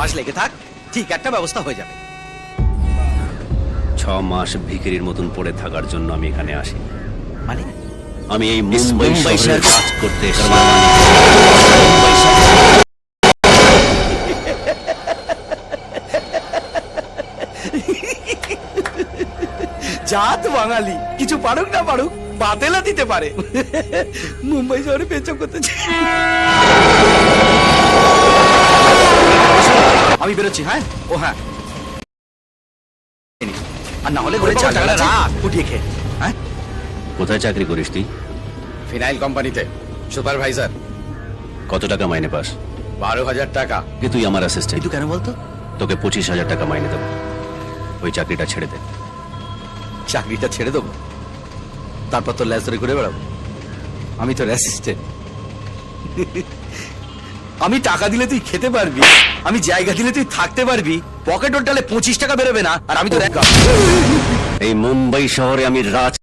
মাস লেগে থাক, ঠিক একটা ব্যবস্থা হয়ে যাবে। 6 মাস ভিখিরির মতন পড়ে থাকার জন্য আমি এখানে আসি। মানে আমি এই মুম্বাই শহরে কাজ করতে এসেছি। জাত বাঙালি, কিছু পারুক না পারুক বাতেলা দিতে পারে। মুম্বাই শহরে পেচক করতে আমি বেরোচ্ছি। হ্যাঁ, ও হ্যাঁ, আর না হলে ঘরে চাকরি রাখ উঠিয়ে খেয়ে। হ্যাঁ, কোথায় চাকরি করিস তুই? ফিনাইল কোম্পানিতে সুপারভাইজার। কত টাকা মাইনে পাস? 12,000 টাকা। কি তুই আমার অ্যাসিস্ট্যান্ট? কিন্তু কেন বলতো? তোকে 25,000 টাকা মাইনে দেবো। ওই চাকরিটা ছেড়ে দে। চাকরিটা ছেড়ে দেবো, তারপর তো ল্যাস ধরে ঘুরে বেড়াবো? আমি তোর অ্যাসিস্ট্যান্ট। আমি টাকা দিলে তুই খেতে পারবি, আমি জায়গা দিলে তুই থাকতে পারবি, পকেট ওটালে 25 টাকা বেরোবে না, আর আমি তোর এই মুম্বাই শহরে আমি রাজ